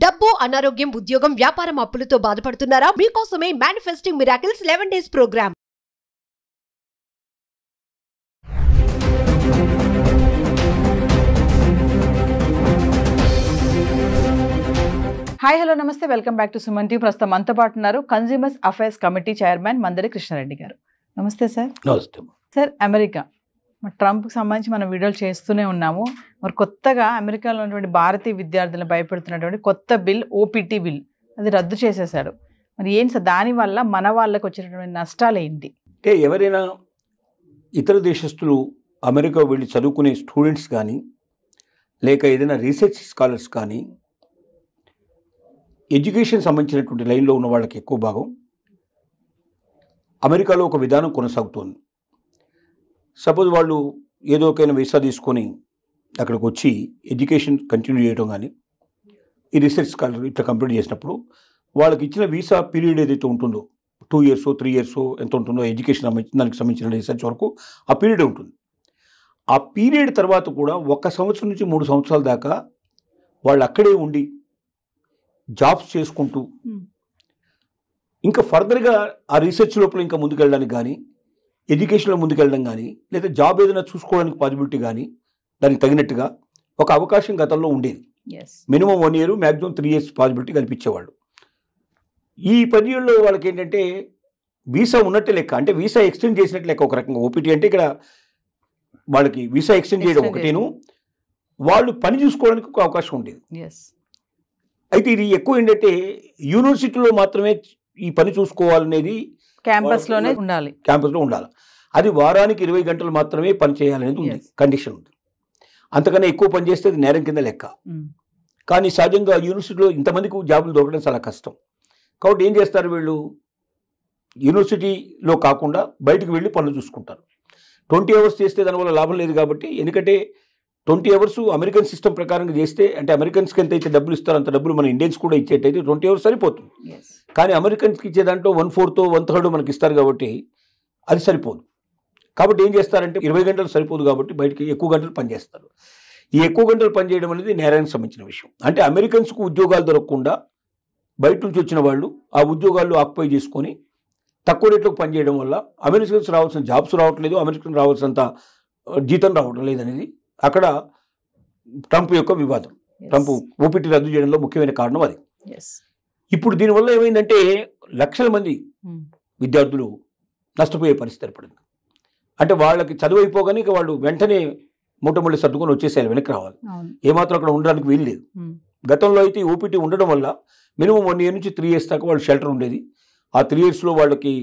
డబ్బు, అనారోగ్యం, ఉద్యోగం, వ్యాపారం, అప్పులతో బాధపడుతున్నారా? మీకోసమే manifesting miracles 11 days program. Hi hello నమస్తే, welcome back to Suman TV. ప్రస్తుతం మనతో పాటు ఉన్నారు consumers affairs committee chairman Mandari Krishnareddy గారు. నమస్తే సార్. నమస్తే. సార్, అమెరికా ట్రంప్కి సంబంధించి మనం వీడియోలు చేస్తూనే ఉన్నాము. మరి కొత్తగా అమెరికాలో ఉన్నటువంటి భారతీయ విద్యార్థులను భయపెడుతున్నటువంటి కొత్త బిల్, ఓపీటీ బిల్, అది రద్దు చేసేసాడు. మరి ఏంటి సార్, దానివల్ల మన వాళ్ళకి వచ్చేటటువంటి నష్టాలు ఏంటి? అంటే ఎవరైనా ఇతర దేశస్తులు అమెరికా వెళ్ళి చదువుకునే స్టూడెంట్స్ కానీ, లేక ఏదైనా రీసెర్చ్ స్కాలర్స్ కానీ, ఎడ్యుకేషన్ సంబంధించినటువంటి లైన్లో ఉన్న వాళ్ళకి ఎక్కువ భాగం అమెరికాలో ఒక విధానం కొనసాగుతోంది. సపోజ్ వాళ్ళు ఏదో ఒకైనా వీసా తీసుకొని అక్కడికి వచ్చి ఎడ్యుకేషన్ కంటిన్యూ చేయడం కానీ, ఈ రీసెర్చ్ స్కాలర్ ఇట్లా కంప్లీట్ చేసినప్పుడు వాళ్ళకి ఇచ్చిన వీసా పీరియడ్ ఏదైతే ఉంటుందో 2 years 3 years ఎంత ఉంటుందో ఎడ్యుకేషన్ దానికి సంబంధించిన రీసెర్చ్ వరకు ఆ పీరియడ్ ఉంటుంది. ఆ పీరియడ్ తర్వాత కూడా 1 సంవత్సరం నుంచి 3 సంవత్సరాల దాకా వాళ్ళు అక్కడే ఉండి జాబ్స్ చేసుకుంటూ ఇంకా ఫర్దర్గా ఆ రీసెర్చ్ లోపల ఇంకా ముందుకెళ్ళడానికి కానీ, ఎడ్యుకేషన్లో ముందుకెళ్ళడం కానీ, లేదా జాబ్ ఏదైనా చూసుకోవడానికి పాసిబిలిటీ కానీ దానికి తగినట్టుగా ఒక అవకాశం గతంలో ఉండేది. Minimum 1 year, maximum 3 years possibility కల్పించేవాళ్ళు. ఈ పీరియడ్లో వాళ్ళకి ఏంటంటే వీసా ఉన్నట్టే లెక్క, అంటే వీసా ఎక్స్టెండ్ చేసినట్టు లెక్క. ఒక రకంగా ఓపీటీ అంటే ఇక్కడ వాళ్ళకి వీసా ఎక్స్టెండ్ చేయడం ఒకటేను, వాళ్ళు పని చూసుకోవడానికి ఒక అవకాశం ఉండేది. అయితే ఇది ఎక్కువ ఏంటంటే యూనివర్సిటీలో మాత్రమే ఈ పని చూసుకోవాలనేది, క్యాంపస్లోనే ఉండాలి, క్యాంపస్లో ఉండాలి. అది వారానికి 20 గంటలు మాత్రమే పని చేయాలనేది ఉంది, కండిషన్ ఉంది. అంతకన్నా ఎక్కువ పని చేస్తే అది నేరం కింద లెక్క. కానీ సహజంగా యూనివర్సిటీలో ఇంతమందికి జాబులు దొరకడం చాలా కష్టం. కాబట్టి ఏం చేస్తారు వీళ్ళు, యూనివర్సిటీలో కాకుండా బయటకు వెళ్ళి పనులు చూసుకుంటారు. 20 hours చేస్తే దానివల్ల లాభం లేదు కాబట్టి, ఎందుకంటే 20 hours అమెరికన్ సిస్టమ్ ప్రకారంగా చేస్తే, అంటే అమెరికన్స్కి ఎంత అయితే డబ్బులు ఇస్తారో అంత డబ్బులు మన ఇండియన్స్ కూడా ఇచ్చేటైతే 20 hours సరిపోతుంది. కానీ అమెరికన్స్కి ఇచ్చే దాంట్లో 1/4 1/3 మనకి ఇస్తారు కాబట్టి అది సరిపోదు. కాబట్టి ఏం చేస్తారంటే 20 గంటలు సరిపోదు కాబట్టి బయటకి ఎక్కువ గంటలు పనిచేస్తారు. ఈ ఎక్కువ గంటలు పనిచేయడం అనేది నేరానికి సంబంధించిన విషయం. అంటే అమెరికన్స్కు ఉద్యోగాలు దొరకకుండా బయట నుంచి వచ్చిన వాళ్ళు ఆ ఉద్యోగాల్లో ఆక్యుపై చేసుకొని తక్కువ రేట్లకు పనిచేయడం వల్ల అమెరికన్స్ రావాల్సిన జాబ్స్ రావట్లేదు, అమెరికన్ రావాల్సినంత జీతం రావడం లేదనేది అక్కడ ట్రంప్ యొక్క వివాదం. ట్రంప్ ఓపీటీ రద్దు చేయడంలో ముఖ్యమైన కారణం అది. ఇప్పుడు దీనివల్ల ఏమైందంటే లక్షల మంది విద్యార్థులు నష్టపోయే పరిస్థితి ఏర్పడింది. అంటే వాళ్ళకి చదువు అయిపోగానే ఇక వాళ్ళు వెంటనే మూటముళ్ళు సర్దుకొని వచ్చేసేయాలి, వెనక్కి రావాలి, ఏమాత్రం అక్కడ ఉండడానికి వీలు లేదు. గతంలో అయితే ఓపీటీ ఉండడం వల్ల మినిమం 1 year నుంచి 3 years దాకా వాళ్ళు షెల్టర్ ఉండేది. ఆ 3 yearsలో వాళ్ళకి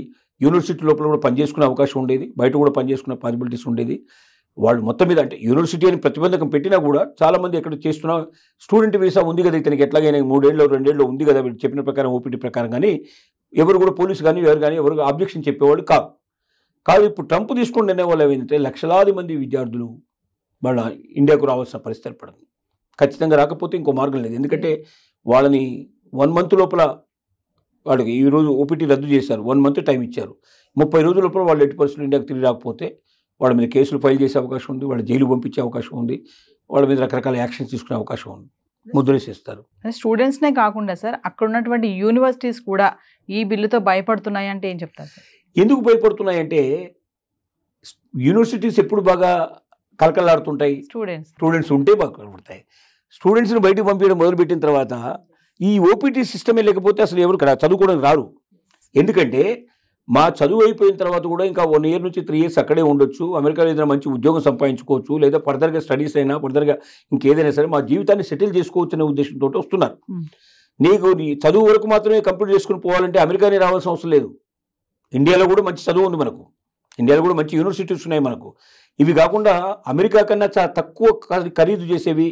యూనివర్సిటీ లోపల కూడా పనిచేసుకునే అవకాశం ఉండేది, బయట కూడా పనిచేసుకునే పాసిబిలిటీస్ ఉండేది. వాళ్ళు మొత్తం మీద అంటే యూనివర్సిటీ అని ప్రతిబంధకం పెట్టినా కూడా చాలామంది ఎక్కడ చేస్తున్న స్టూడెంట్ వీసా ఉంది కదా ఇతనికి, ఎట్లాగైనా 3 ఏళ్ళు 2 ఏళ్ళు ఉంది కదా వీళ్ళు చెప్పిన ప్రకారం ఓపీటీ ప్రకారం, కానీ ఎవరు కూడా పోలీసు కానీ ఎవరు ఆబ్జెక్షన్ చెప్పేవాళ్ళు కాదు. ఇప్పుడు ట్రంప్ తీసుకుని నిర్ణయం వల్ల ఏమైందంటే లక్షలాది మంది విద్యార్థులు వాళ్ళ ఇండియాకు రావాల్సిన పరిస్థితి ఏర్పడింది. ఖచ్చితంగా రాకపోతే ఇంకో మార్గం లేదు. ఎందుకంటే వాళ్ళని 1 month లోపల వాళ్ళకి ఈరోజు ఓపీటీ రద్దు చేశారు, 1 month టైం ఇచ్చారు. 30 రోజుల లోపల వాళ్ళు ఎట్టి పరిస్థితులు ఇండియాకు తిరిగి రాకపోతే వాళ్ళ మీద కేసులు ఫైల్ చేసే అవకాశం ఉంది, వాళ్ళ జైలు పంపించే అవకాశం ఉంది, వాళ్ళ మీద రకరకాల యాక్షన్స్ తీసుకునే అవకాశం ఉంది, ముద్రేసేస్తారు. స్టూడెంట్స్నే కాకుండా సార్, అక్కడ ఉన్నటువంటి యూనివర్సిటీస్ కూడా ఈ బిల్లుతో భయపడుతున్నాయి అంటే ఏం చెప్తారు సార్? ఎందుకు భయపడుతున్నాయంటే యూనివర్సిటీస్ ఎప్పుడు బాగా కలకలాడుతుంటాయి, స్టూడెంట్స్ ఉంటే బాగా కలపడతాయి. స్టూడెంట్స్ని బయటకు పంపించడం మొదలుపెట్టిన తర్వాత ఈ ఓపీటీ సిస్టమే లేకపోతే అసలు ఎవరు చదువుకోవడానికి రారు. ఎందుకంటే మా చదువు అయిపోయిన తర్వాత కూడా ఇంకా 1 year నుంచి 3 years అక్కడే ఉండొచ్చు, అమెరికాలో ఏదైనా మంచి ఉద్యోగం సంపాదించుకోవచ్చు, లేదా ఫర్దర్గా స్టడీస్ అయినా ఫర్దర్గా ఇంకేదైనా సరే మా జీవితాన్ని సెటిల్ చేసుకోవచ్చు అనే ఉద్దేశంతో వస్తున్నారు. నీకు నీ చదువు వరకు మాత్రమే కంప్లీట్ చేసుకుని పోవాలంటే అమెరికానే రావాల్సిన అవసరం లేదు. ఇండియాలో కూడా మంచి చదువు ఉంది మనకు, ఇండియాలో కూడా మంచి యూనివర్సిటీస్ ఉన్నాయి మనకు. ఇవి కాకుండా అమెరికా కన్నా చాలా తక్కువ ఖరీదు చేసేవి,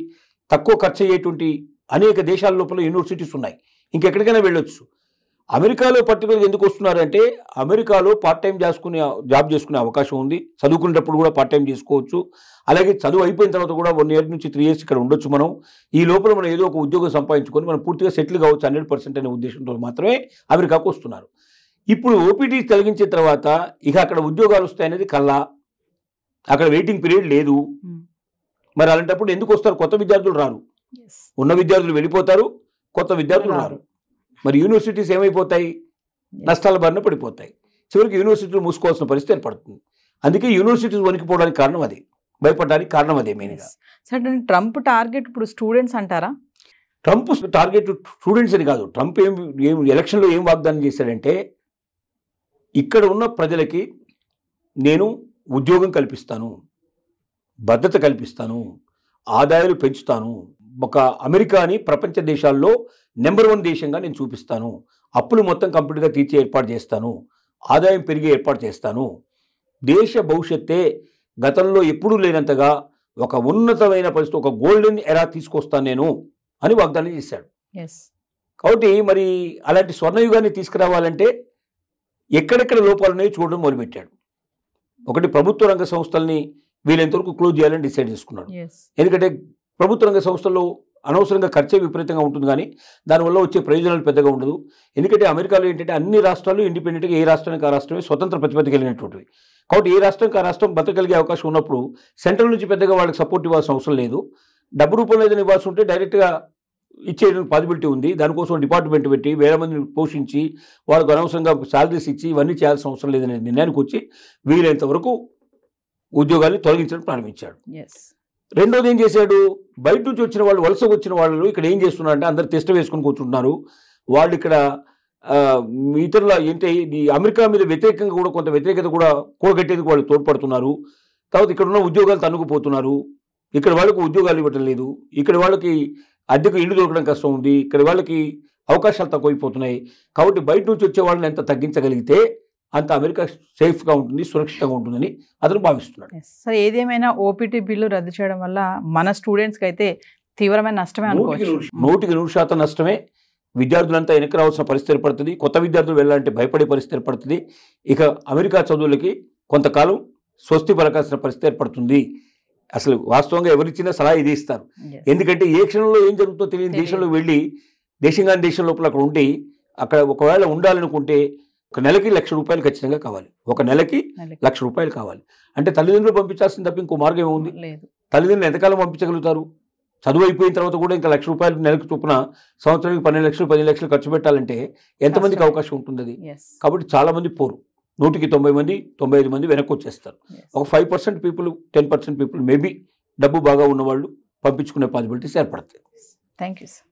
తక్కువ ఖర్చు అయ్యేటువంటి అనేక దేశాల లోపల యూనివర్సిటీస్ ఉన్నాయి, ఇంకెక్కడికైనా వెళ్ళొచ్చు. అమెరికాలో పర్టికులర్గా ఎందుకు వస్తున్నారంటే అమెరికాలో పార్ట్ టైం జాబ్ చేసుకునే అవకాశం ఉంది, చదువుకునేటప్పుడు కూడా పార్ట్ టైం చేసుకోవచ్చు. అలాగే చదువు అయిపోయిన తర్వాత కూడా 1 year నుంచి 3 years ఇక్కడ ఉండొచ్చు. మనం ఈ లోపల మనం ఏదో ఒక ఉద్యోగం సంపాదించుకొని మనం పూర్తిగా సెటిల్ కావచ్చు 100% అనే ఉద్దేశంతో మాత్రమే అమెరికాకు వస్తున్నారు. ఇప్పుడు ఓపీటీ తొలగించిన తర్వాత ఇక అక్కడ ఉద్యోగాలు వస్తాయనేది కల్లా, అక్కడ వెయిటింగ్ పీరియడ్ లేదు. మరి అలాంటప్పుడు ఎందుకు వస్తారు? కొత్త విద్యార్థులు రారు, ఉన్న విద్యార్థులు వెళ్ళిపోతారు, కొత్త విద్యార్థులు రారు. మరి యూనివర్సిటీస్ ఏమైపోతాయి? నష్టాల బారిన పడిపోతాయి. చివరికి యూనివర్సిటీలు మూసుకోవాల్సిన పరిస్థితి ఏర్పడుతుంది. అందుకే యూనివర్సిటీస్ వణికిపోవడానికి కారణం అది, భయపడడానికి కారణం అదే మెయిన్గా. సరే, ట్రంప్ టార్గెట్ ఇప్పుడు స్టూడెంట్స్ అంటారా? ట్రంప్ టార్గెట్ స్టూడెంట్స్ అని కాదు. ట్రంప్ ఏం ఎలక్షన్లో ఏం వాగ్దానం చేశాడంటే, ఇక్కడ ఉన్న ప్రజలకి నేను ఉద్యోగం కల్పిస్తాను, భద్రత కల్పిస్తాను, ఆదాయాలు పెంచుతాను, ఒక అమెరికాని ప్రపంచ దేశాల్లో నెంబర్ 1 దేశంగా నేను చూపిస్తాను, అప్పులు మొత్తం కంప్లీట్గా తీర్చే ఏర్పాటు చేస్తాను, ఆదాయం పెరిగే ఏర్పాటు చేస్తాను, దేశ భవిష్యత్తే గతంలో ఎప్పుడూ లేనంతగా ఒక ఉన్నతమైన పరిస్థితి, ఒక గోల్డెన్ ఎరా తీసుకొస్తాను నేను అని వాగ్దానం చేశాడు. కాబట్టి మరి అలాంటి స్వర్ణయుగాన్ని తీసుకురావాలంటే ఎక్కడెక్కడ లోపాలు ఉన్నాయో చూడడం మొదలుపెట్టాడు. ఒకటి, ప్రభుత్వ రంగ సంస్థల్ని వీలైనంతవరకు క్లోజ్ చేయాలని డిసైడ్ చేసుకున్నాడు. ఎందుకంటే ప్రభుత్వ రంగ సంస్థల్లో అనవసరంగా ఖర్చే విపరీతంగా ఉంటుంది, కానీ దానివల్ల వచ్చే ప్రయోజనాలు పెద్దగా ఉండదు. ఎందుకంటే అమెరికాలో ఏంటంటే అన్ని రాష్ట్రాలు ఇండిపెండెంట్గా ఏ రాష్ట్రానికి ఆ రాష్ట్రమే స్వతంత్ర ప్రతిపత్తి కలిగినటువంటివి. కాబట్టి ఏ రాష్ట్రానికి ఆ రాష్ట్రం బతకగలిగే అవకాశం ఉన్నప్పుడు సెంట్రల్ నుంచి పెద్దగా వాళ్ళకి సపోర్ట్ ఇవ్వాల్సిన అవసరం లేదు. డబ్బు రూపంలో ఏదైనా ఇవ్వాల్సి ఉంటే డైరెక్ట్గా ఇచ్చేయడానికి పాసిబిలిటీ ఉంది. దానికోసం డిపార్ట్మెంట్ పెట్టి వేల మందిని పోషించి వాళ్ళకు అనవసరంగా శాలరీస్ ఇచ్చి ఇవన్నీ చేయాల్సిన అవసరం లేదనే నిర్ణయానికి వచ్చి వీలైనంత వరకు ఉద్యోగాన్ని తొలగించడం ప్రారంభించాడు. రెండోది ఏం చేశాడు, బయట నుంచి వచ్చిన వాళ్ళు, వలస వచ్చిన వాళ్ళు ఇక్కడ ఏం చేస్తున్నారంటే అందరు టెస్ట్ వేసుకొని కూర్చుంటున్నారు. వాళ్ళు ఇక్కడ ఇతరుల ఏంటి ఈ అమెరికా మీద వ్యతిరేకంగా కూడా కొంత వ్యతిరేకత కూడా కూడగట్టేందుకు వాళ్ళు తోడ్పడుతున్నారు. తర్వాత ఇక్కడ ఉన్న ఉద్యోగాలు తన్నుకుపోతున్నారు. ఇక్కడ వాళ్ళకు ఉద్యోగాలు ఇవ్వటం లేదు. ఇక్కడ వాళ్ళకి అద్దెకు ఇల్లు దొరకడం కష్టం ఉంది. ఇక్కడ వాళ్ళకి అవకాశాలు తక్కువైపోతున్నాయి. కాబట్టి బయట నుంచి వచ్చే వాళ్ళని ఎంత తగ్గించగలిగితే అంత అమెరికా సేఫ్గా ఉంటుంది, సురక్షితంగా ఉంటుందని అతను భావిస్తున్నాడు. సరే, ఏదేమైనా ఓపీటీ బిల్లు రద్దు చేయడం వల్ల మన స్టూడెంట్స్కి అయితే తీవ్రమైన నష్టమే అనుకోవచ్చు. 100% నష్టమే. విద్యార్థులంతా వెనక్కి రావాల్సిన పరిస్థితి ఏర్పడుతుంది. కొత్త విద్యార్థులు వెళ్ళాలంటే భయపడే పరిస్థితి ఏర్పడుతుంది. ఇక అమెరికా చదువులకి కొంతకాలం స్వస్తి పలకాల్సిన పరిస్థితి ఏర్పడుతుంది. అసలు వాస్తవంగా ఎవరిచ్చినా సలహా ఇది ఇస్తారు. ఎందుకంటే ఏ క్షణంలో ఏం జరుగుతుందో తెలియని దేశంలో వెళ్ళి దేశంగాని దేశం లోపల అక్కడ ఉండి అక్కడ ఒకవేళ ఉండాలనుకుంటే ఒక నెలకి ₹1,00,000 ఖచ్చితంగా కావాలి. ఒక నెలకి ₹1,00,000 కావాలి. అంటే తల్లిదండ్రులు పంపించాల్సిన తప్ప ఇంకో మార్గం ఏముంది? తల్లిదండ్రులు ఎంతకాలం పంపించగలుగుతారు? చదువు అయిపోయిన తర్వాత కూడా ఇంకా ₹1,00,000 నెలకు చొప్పున సంవత్సరానికి 12 లక్షలు 10 లక్షలు ఖర్చు పెట్టాలంటే ఎంతమందికి అవకాశం ఉంటుంది అది? కాబట్టి చాలా మంది పోరు. 100కి 90 మంది 95 మంది వెనక్కి వచ్చేస్తారు. ఒక 5% పీపుల్ 10% పీపుల్ మేబీ డబ్బు బాగా ఉన్నవాళ్ళు పంపించుకునే పాసిబిలిటీస్ ఏర్పడతాయి. Thank you sir.